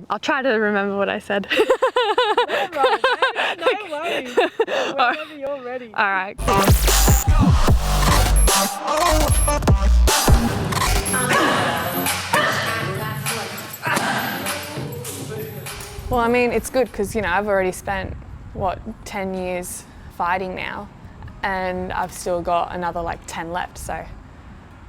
I'll try to remember what I said. No worries. Whenever you're ready. All right. Well, I mean, it's good because, you know, I've already spent, 10 years fighting now, and I've still got another 10 left, so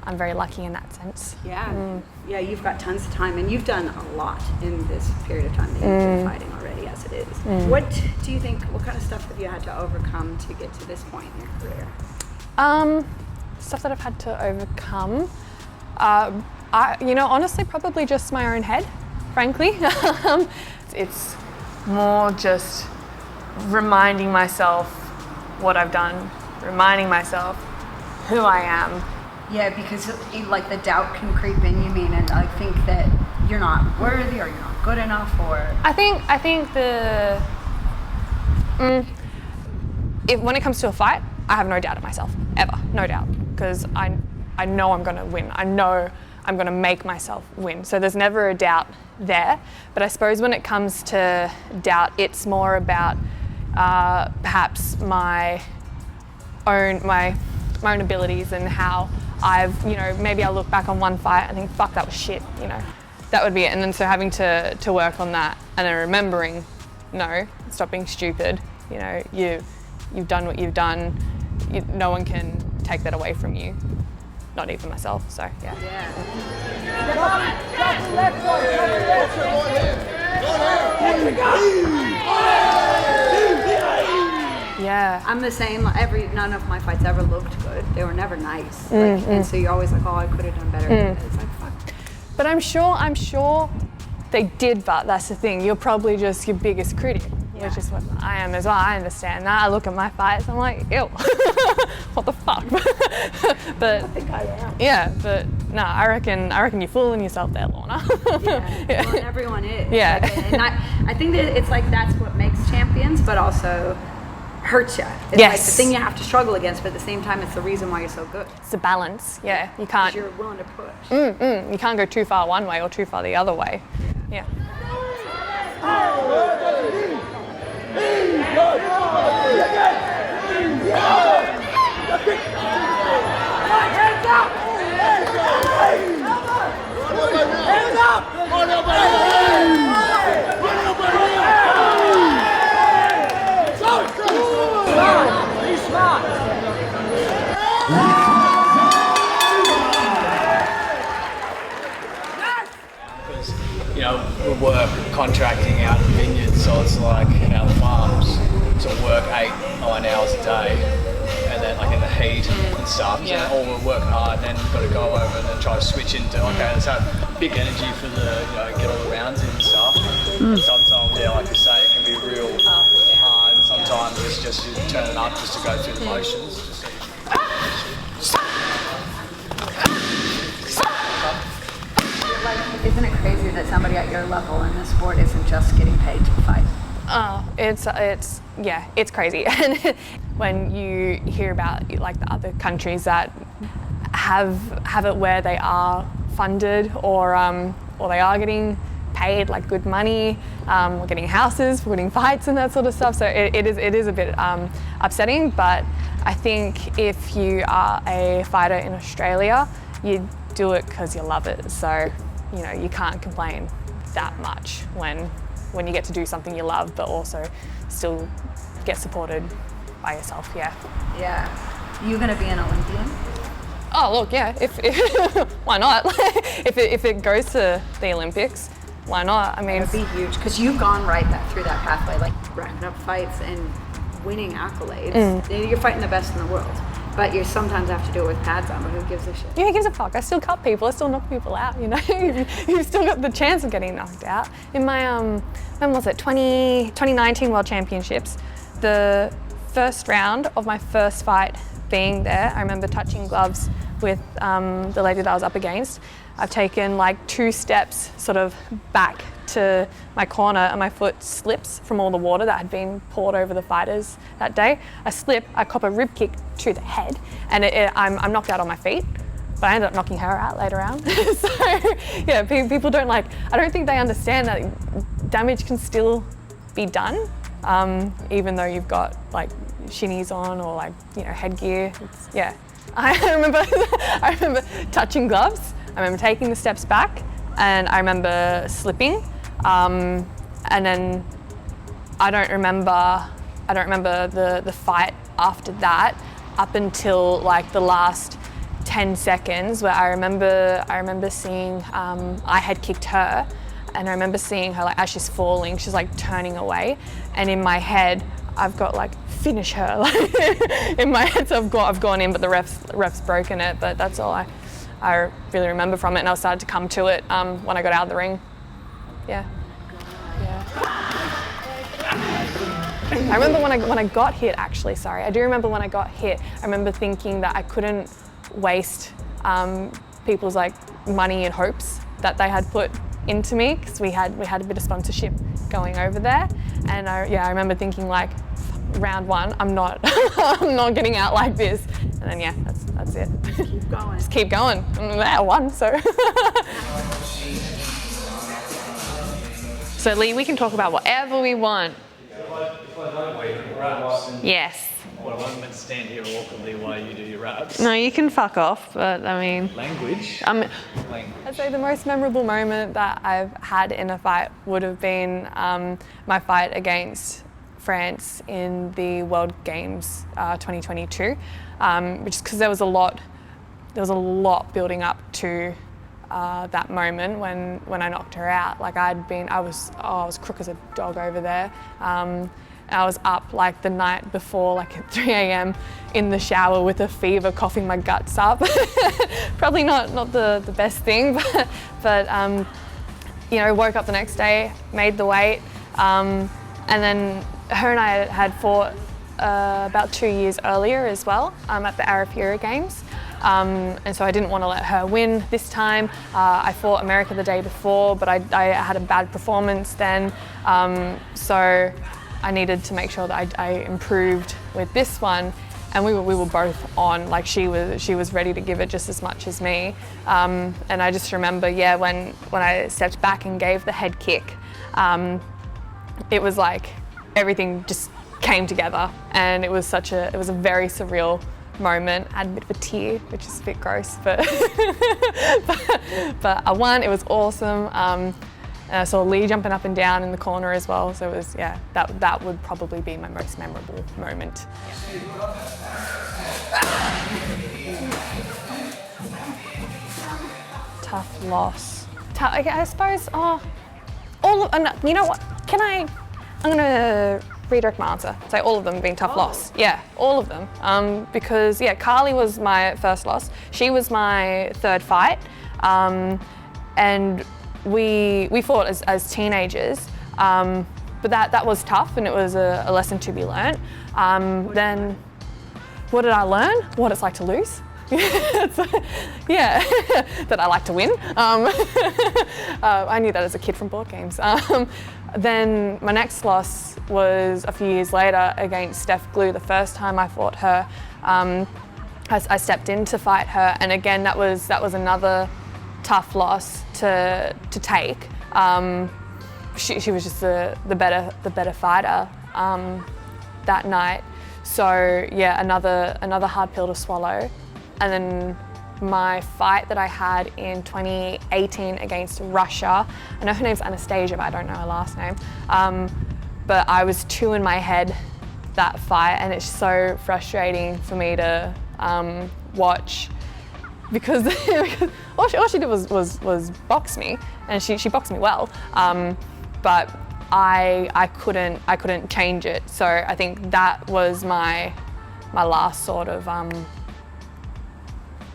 I'm very lucky in that sense. Yeah, yeah, you've got tons of time, and you've done a lot in this period of time that you've been fighting already, as it is. What do you think, what kind of stuff have you had to overcome to get to this point in your career? Stuff that I've had to overcome, honestly, probably just my own head, frankly. It's more just reminding myself what I've done, reminding myself who I am. Yeah, because the doubt can creep in, you mean, and think that you're not worthy or you're not good enough, or... I think when it comes to a fight, I have no doubt in myself, ever, no doubt, because I know I'm gonna win. I know I'm gonna make myself win. So there's never a doubt there. But I suppose when it comes to doubt, it's more about perhaps my own abilities and how I've, maybe I'll look back on one fight and think, fuck, that was shit, that would be it. And then so having to work on that and then remembering, no, stop being stupid, you've done what you've done, no one can take that away from you, not even myself, so yeah. Yeah. I'm the same. None of my fights ever looked good. They were never nice. And so you're always like, oh, I could have done better. It's like, fuck. But I'm sure they did, but that's the thing. You're probably just your biggest critic, which is what I am as well. I understand that. I look at my fights, I'm like, ew, what the fuck? But I think I am. Yeah, but no, I reckon you're fooling yourself there, Lorna. Yeah. Well, and everyone is. Yeah. And I think that it's that's what makes champions, but also hurts you. It's yes. the thing you have to struggle against, but at the same time, it's the reason why you're so good. It's a balance. Yeah, you can't. You're willing to push. You can't go too far one way or too far the other way. Yeah. We work contracting out in vineyards, so it's like our farms, so work 8-9 hours a day, and then in the heat and stuff, so all we're working hard, and then we've got to go over and then try to switch into, let's have big energy for the, get all the rounds in and stuff, and sometimes, like you say, it can be real hard, and sometimes it's just you turn it up just to go through the motions. Isn't it crazy that somebody at your level in this sport isn't just getting paid to fight? Oh, it's crazy. And when you hear about the other countries that have it where they are funded or they are getting paid good money, we're getting houses, we're winning fights and that sort of stuff. So it is a bit upsetting, but I think if you are a fighter in Australia, you do it because you love it. So you can't complain that much when you get to do something you love, but also still get supported by yourself. Yeah. You gonna be an Olympian? Oh look, yeah. If why not? if it goes to the Olympics, why not? I mean, it'd be huge because you've gone through that pathway, racking up fights and winning accolades. You're fighting the best in the world. But you sometimes have to do it with pads on, but who gives a shit? Yeah, who gives a fuck? I still cut people, I still knock people out, You've still got the chance of getting knocked out. In my, when was it, 2019 World Championships, the first round of my first fight being there, I remember touching gloves with the lady that I was up against. I've taken 2 steps sort of back to my corner and my foot slips from all the water that had been poured over the fighters that day. I slip, I cop a rib kick to the head, and I'm knocked out on my feet. but I ended up knocking her out later on. So yeah, people don't I don't think they understand that damage can still be done, even though you've got like shinies on or headgear. Yeah, I remember touching gloves. I remember taking the steps back, and I remember slipping, and then I don't remember the fight after that up until like the last 10 seconds, where I remember seeing I had kicked her, and I remember seeing her as she's falling, she's turning away, and in my head I've got finish her in my head. So I've gone in, but the ref's broken it. But that's all I really remember from it, and I started to come to it when I got out of the ring. Yeah. I remember when I got hit, actually, sorry. I do remember when I got hit, I remember thinking that I couldn't waste people's money and hopes that they had put into me, because we had a bit of sponsorship going over there. And I remember thinking round one, I'm not I'm not getting out like this. And then that's it. Keep going. Just keep going. I won, so. So Lee, we can talk about whatever we want. Yes. Well, I'm meant to stand here awkwardly while you do your raps. No, you can fuck off, but I mean... Language? I'd say the most memorable moment that I've had in a fight would have been my fight against France in the World Games 2022, which is because there was a lot building up to that moment when I knocked her out. I was crook as a dog over there. I was up the night before, at 3 a.m. in the shower with a fever, coughing my guts up. Probably not the best thing, but woke up the next day, made the weight, and then her and I had fought about 2 years earlier as well at the Arafura Games. And so I didn't want to let her win this time. I fought America the day before, but I had a bad performance then. So I needed to make sure that I improved with this one, and we were both on. She was ready to give it just as much as me. And I just remember, when I stepped back and gave the head kick, it was everything just came together, and it was a very surreal moment. I had a bit of a tear, which is a bit gross, but but I won. It was awesome. And I saw Lee jumping up and down in the corner as well. So it was, that would probably be my most memorable moment. Tough loss. I suppose, you know what? I'm gonna redirect my answer. Say all of them have been tough loss. Yeah, all of them. Because Carly was my first loss. She was my third fight. And we fought as teenagers, but that was tough, and it was a lesson to be learnt. Then what did I learn? What it's like to lose. That I like to win. I knew that as a kid from board games. Then my next loss was a few years later against Steph Glue. The first time I fought her, I stepped in to fight her, and again that was another tough loss to take. She was just the better fighter that night. So another hard pill to swallow. And then my fight that I had in 2018 against Russia, I know her name's Anastasia, but I don't know her last name. But I was 2 in my head that fight, and it's so frustrating for me to watch. Because all she did was box me, and she boxed me well, but I couldn't change it. So I think that was my last sort of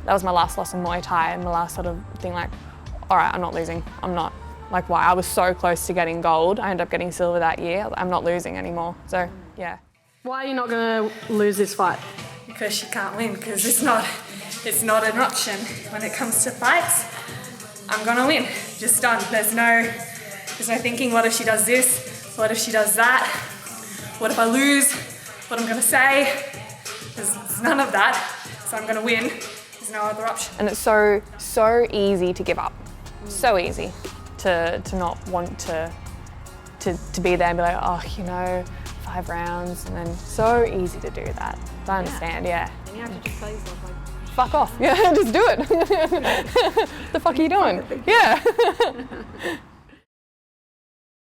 that was my last loss in Muay Thai, and my last sort of thing all right, I'm not losing. I'm not why I was so close to getting gold. I ended up getting silver that year. I'm not losing anymore. So yeah. Why are you not going to lose this fight? Because she can't win. Because it's not an option when it comes to fights. I'm gonna win. Just done. There's no thinking, what if she does this? What if she does that? What if I lose? What I'm gonna say? There's none of that. So I'm gonna win. There's no other option. And it's so easy to give up. So easy to not want to be there and be like, oh, 5 rounds, and then so easy to do that. I understand, yeah. And you have to just tell yourself, like, Fuck off. Yeah, just do it. The fuck are you doing? Yeah.